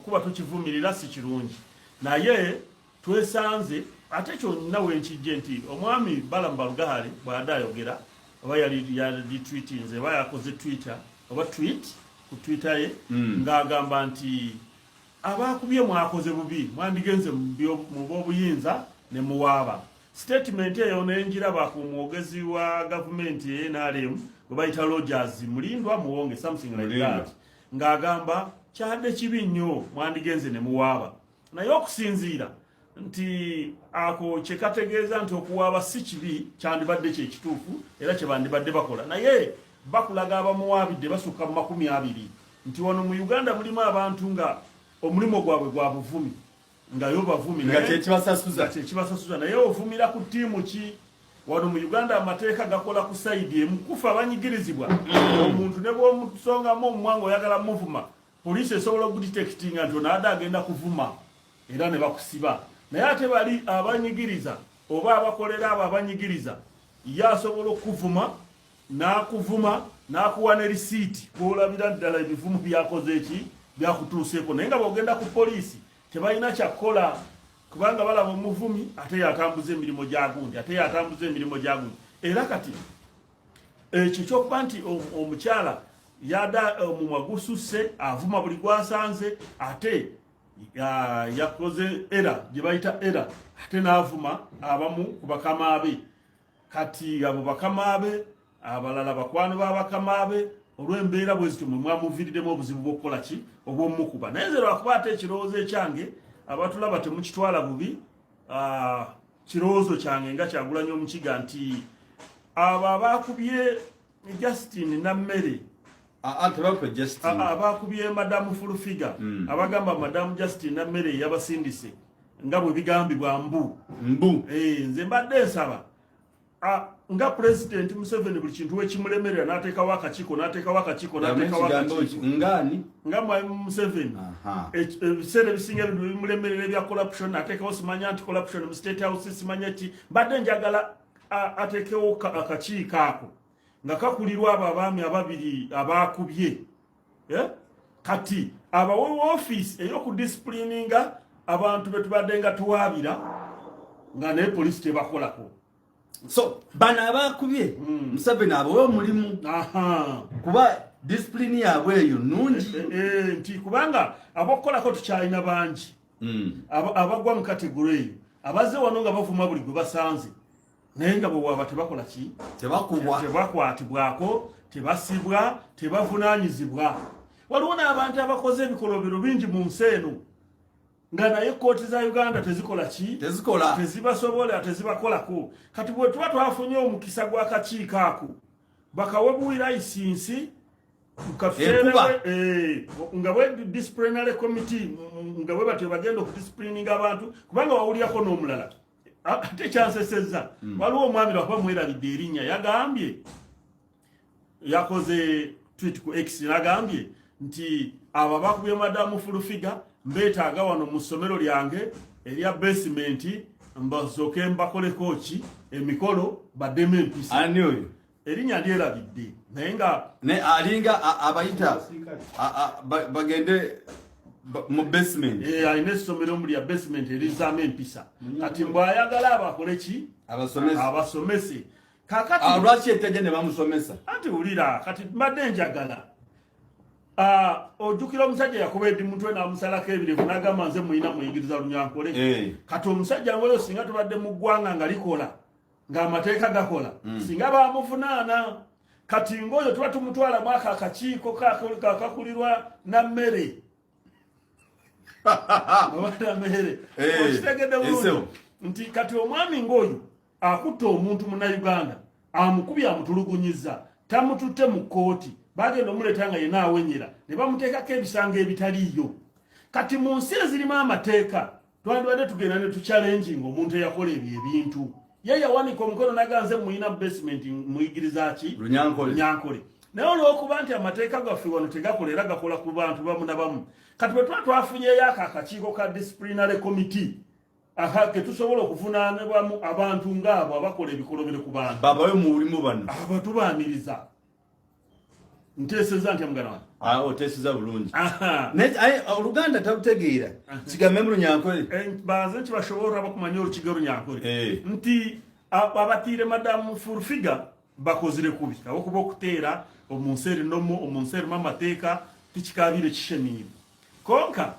kuba tukivumirira si kirungi naye twesanze ate kyonna wenkijje nti omwami Balamu Balugaale bw'adayogera oba yali tweetinze oba yakoze Twitter oba tweet ku Twitter ye ng'agamba nti abakubye mwakoze bubi mwandigenze mu b'obuyinza ne muwaaba statement eyo n'enjiraba ku mwogezi wa gavumenti ye NRM gwe bayita Rogers Mulindwa Muwonge something like that ng'agamba kyadde kibi nnyo mwandigenze ne muwaaba naye okusinziira nti ako kyekategeeza nti okuwaaba si kibi kyandibadde kyekituufu era kyebandibadde bakola naye bakulaga abamuwaabidde basukka mu 200 nti wano mu Uganda mulimu abantu nga omulimo gwabwe gwa buvumi nga yo bavumi nga kyekibasasuza naye ovumira ku ttiimu ki wano mu Uganda amateeka gakola ku saidi emu kufa abanyigirizibwa omuntu ne bw'omusongamu omumwanga oyagala muvuma poliisi esobola okudetectinga nti onaada agenda kuvuma era ne bakusiba naye ate bali abanyigiriza oba abakolera abo abanyigiriza yasobola okuvuma n'akuwa ne risiiti kwolabira ddala ebivumu byakoze eki byakutuuseeko naye nga bw'ogenda ku poliisi tebalina kyakola kubanga balaba omuvumi ate yatambuza emirimu gyagundi era kati ekyo kyokkuba nti omukyala yada omumwa gususse avuma buli gwasanze ate yakoze era gye bayita era ate n'avuma abamu ku bakama be kati abo bakama be abalala bakwano ba bakama be olw'embeera bwe zityo mwamuviiriddemu obuzibu bw'okukola ki obw'omukuba naye nze lwakuba ate ekirowoozo ekyange abatulaba temukitwala bubi kirowoozo kyange nga Kyagulanyi Omukiga nti abo abakubye Justin Nammere abakubye Madamu Fulufiga abagamba Madamu Justin Nammere yabasindise nga bwe bigambibwa mbu nze mbadde nsaba nga President Museveni buli kintu wekimulemerera n'ateekawo akakiiko nga Museveni ebiseera ebisinga bimulemerera ebya corruption n'ateekawo simanya anti corruption mu State House simanya ki mbadde njagala ateekewo akakiiko ako nga kakulirwa abo abaami ababiri abakubye kati abawewo office ey'okudisciplininga abantu betubadde nga tuwaabira nga naye poliisi tebakolako so bana abakubye Museveni abawe omulimu kuba discipline yaabwe eyo nungi nti kubanga abokukolako tukyalina bangi abagwa mu kategori eyo abazze wano nga bavuma buli gwe basanze naye nga bwewaaba tebakola ki tebakwatibwako tebasibwa tebavunaanyizibwa waliwo n'abantu abakoze ebikolobero bingi mu nsi eno nga naye kooti za Uganda tezikola ki tezibasobola tezibakolako kati bwe tuba twafunye omukisa gw'akakiiko ako bakawebuwi layisinsi nga bwe disciplinary committee nga bwe batyo bagenda okudisciplininga abantu kubanga wawulyako n'omulala ate kyansesezza waliwo omwami lwakuba mwerabidde erinnya yagambye yakoze tweet ku X nagambye nti abo bakubye Madamu Fulufiga mbetaaga wano mu ssomero lyange erya basement mbasooke mbakoleko ki emikolo baddemu empisa ani oyo erinnya lyerabidde naye nga alinga abayita bagende mu basement alina essomero mu lya basement erizaamu empisa kati mbw'ayagala abakole ki abasomese kakati lwaki etajja ne bamusomesa anti wulira kati mbadde njagala ojjukira omusajja yakuba eddi mutwe n'amusalako ebirevu n'agamba nze muyina muyigiriza Lunyankole kati omusajja ng'oyo singa tubadde mu ggwanga nga likola ng'amateeka gakola singa baamuvunaana kati ng'oyo tuba tumutwala mwaka akakiiko kakakulirwa Nammere okitegedde bulungi nti kati omwami ng'oyo akutta omuntu Munnayuganda amukubye amutulugunyizza tamututte mu kkooti bagenda omuleeta nga yenna awenyera ne bamuteekako ebisango ebitaliiyo kati mu nsi ezirimu amateeka twandibadde tugenda ne tuchallenginga omuntu eyakola ebyo ebintu ye yawanika omukono naganze muyina basement muyigiriza ki Lunyankole naye olw'okuba nti amateeka gaffe wano tegakola era gakola ku bantu bamu na bamu kati bwe tuba twafunyeyo ako akakiiko ka disciplinary committee ke tusobola okuvunaanibwamu abantu ng'abo abakola ebikolobero ku bantu babawe mu bulimu bano abatubaaniriza nteseza ntya mugana wange oteseza bulungi oluganda tabutegeera kigambe mu Runyankore baze kibashobora bakumanya olukiga Runyankore nti abatiire madamu Furufiga bakozire kubi abakuba okuteera omunseri nomu omunseri mamateeka tikikabire kishemire konka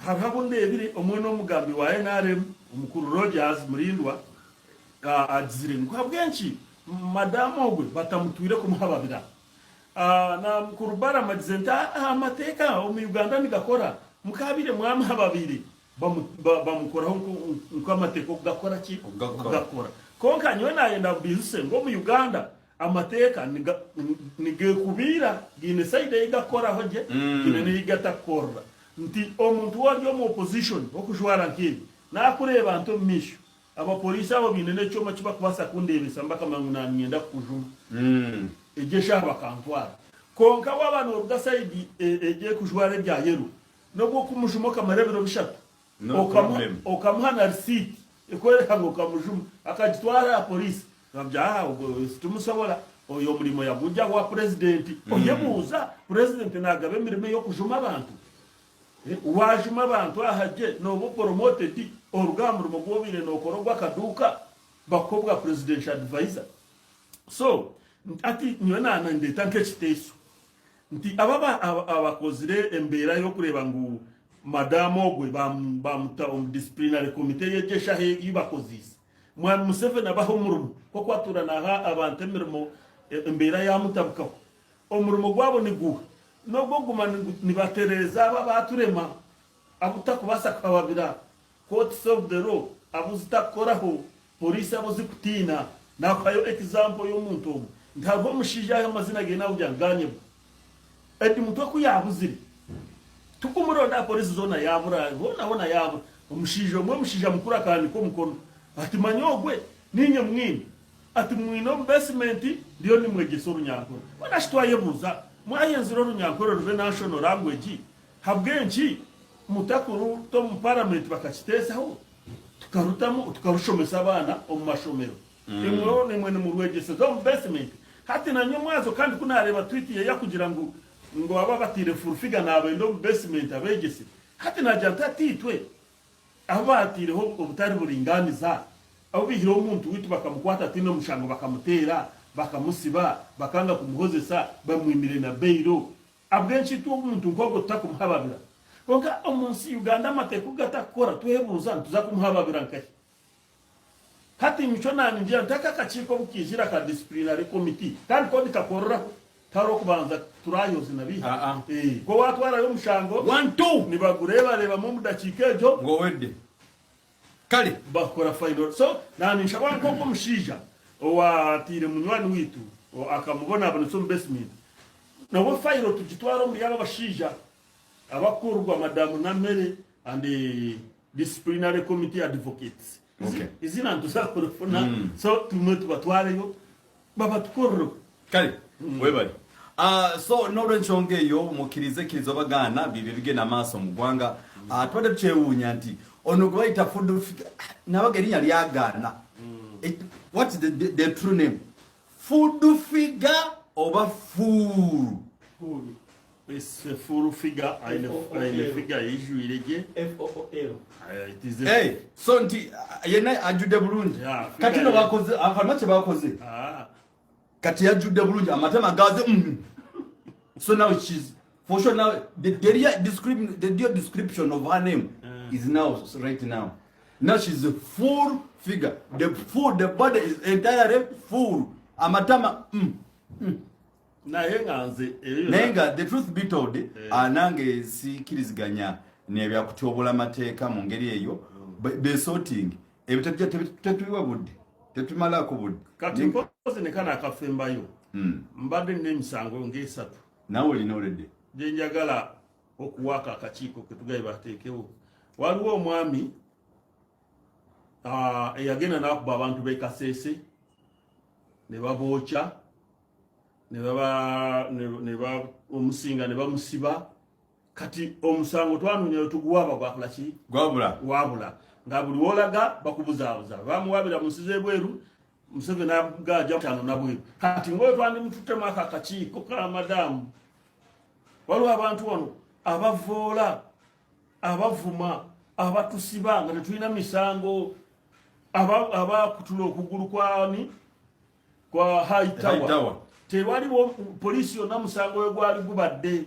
habundi ebiri omwana omugambi wa NRM omukuru Rogers Murindwa azire nkabwenki madamu ogwe batamutwire kumuhababira na mukuru bara magizenta amateka omu Uganda nigakora mukabire mwamahababiri bamukoraho nko amateka gakora ki gakora konka nyo nayenda bizuse ngo mu Uganda amateka nigekubira gine side igakora hoje gine nigatakora nti omuntu wali mu opposition okujwara nkiri nakureba nto misho abapolisi abo binene cyoma kiba kubasa kundebesa mbaka manguna nyenda kujuma ejesha bakantwara konka wabano rugasaidi eje kujwara bya yeru nobwo kumushumoka marebero bishatu okamuhana receipt ekoreka ngo kamujuma akagitwara polisi babya tumusobola oyo mulimo yabujja wa president oyebuza president nagabe mirimo yo kujuma abantu wajuma abantu ahaje nobo promoted orugamba rumugobire nokorogwa kaduka bakobwa presidential advisor so ati nyona ndeta nkekiteso nti abakozire embera yo kureba ngo madamo ogwe bamuta disciplinary committee yejesha he yibakozisi mwa Museveni abaho murumo ko kwatura naha abantu emirimo embera ya mutabuka omurumo gwabo niguha nobwo gumana nibatereza baturema abutakubasa kwababira courts of the law abuzitakoraho polisi abuzikutina nakayo example y'omuntu ntabwo mushija amazina gena ujanganye edi muntu ko yabuzire tukumuronda polisi zona yabura bona yabo umushija mushija mukura kandi ko mukono ati manyogwe ninye mwini ati mwino investment ndiyo ni mwegeso Runyankore banashitwaye buza mwayenziro Runyankore rube national language habwenki mutakuru to mu parliament bakakitesaho tukarushomesa abana mu mashomero imwe nimwe mu rwegeso zo investment hati na nyomwazo kandi kunareba tweet ya kugira ngo aba batire Furufiga nabe ndo investment abegese hati na janta titwe abatireho ubutari buringaniza abo bihiro umuntu witu bakamukwata tino mushango bakamutera bakamusiba bakanga kumuhozesa bamwimire na beiro abwenshi tu umuntu ngogo takumuhababira konka omunsi Uganda mateko gatakora tuhebuza ntuzakumuhababira nkaye hati micho nani njya ntaka kachiko bukijira ka disciplinary committee kandi ko dikakorora taro kubanza turayoze nabi ko watwara yo mushango 1-2 nibagureba reba mu mudakikejo ngo wede kale bakora final so nani nshabana ko mushija owatire munywani witu akamubona abantu so investment nabo final tugitwara muri yaba bashija abakurwa madamu Namere and the disciplinary committee advocates izina ntuzakorofona so tumutu batwareyo baba tukoro kale webali so norenchongeyo mukirize kirizo bagana bibe bigena maso mugwanga twade chewunya nti ono gwaita food nabageri yali yagana what is the true name food figure over food is Furufiga ile figure ijuireje FOOL it is hey so nti yena ajude bulungi kati no bakoze afamache bakoze kati yajude bulungi amatema gaze so now she's for sure now the description of her name is now right now she's a full figure the body is entirely full amatama nenga the truth be told anange sikiriziganya nebya kutyobola mateeka mu ngeri eyo be sorting ebitajja tetuwa budde tetumala ko budde kati mpoze ne kana akafemba yo mbadde n'emisango ngeesatu nawe olina olede je njagala okuwaka akakiiko ketugaye bateekewo waliwo omwami eyagenda n'akuba abantu b'e Kasese ne baboocha ne baba omusinga ne bamusiba kati omusango twanunya tuguwaba gwakola ki wabula nga buli wolaga bakubuzaabuza bamuwabira musize bweru Museveni agaja mutano nabwe kati ngoyo twandi mututemu akakiiko ka madamu waliwo abantu wano abavoola abavuma abatusiba nga tetulina misango abakutula okugulu kwani kwa high tower tewaliwo poliisi yonna musango we gwali gubadde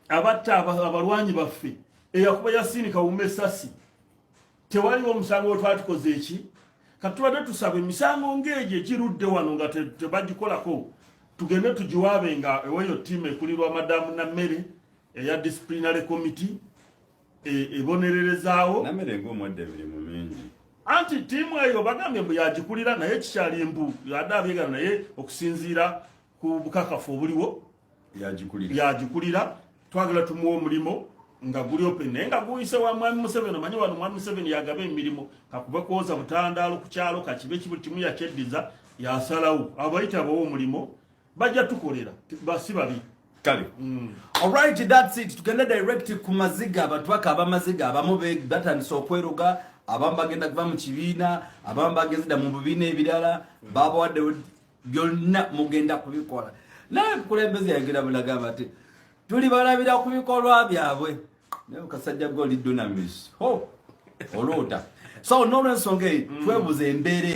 abatta abalwanyi baffe eyakuba Yasini Kawume Sasi tewaliwo omusango we twatukoze eki kati tubadde tusaba emisango ng'egyo ekirudde wano nga tebagikolako tugende tugiwaabe nga eweyo ttiimu ekulirwa madamu Nammere eya disciplinary committee ebonererezaawo Nammere ng'omwadde biri mu mingi anti ttiimu eyo bagambye mbu yagikulira naye kikyali embu yadde abyegana naye okusinziira ku bukakafu obuliwo yagikulira twagala tumuwa omulimo nga guli open naye nga guyise wa mwami Museveni omanyi wano mwami Museveni yagaba emirimu kakube kwoza butandaalo ku kyalo kakibe kibu timu yakyeddiza yasalawo abayita bawo omulimo bajja tukolera basibabi kale alright that's it tugenda direct ku maziga abatwaka abamaziga abamu batandise okweruga abamu bagenda kuva mu kibiina abamu bagenda mu bibiina ebirala babawadde byonna mugenda kubikola naye kulembeze yagira bulaga bati tuli balabira ku bikolwa byabwe naye kasajja goli dunamis olota so no nsonga twebuze embeere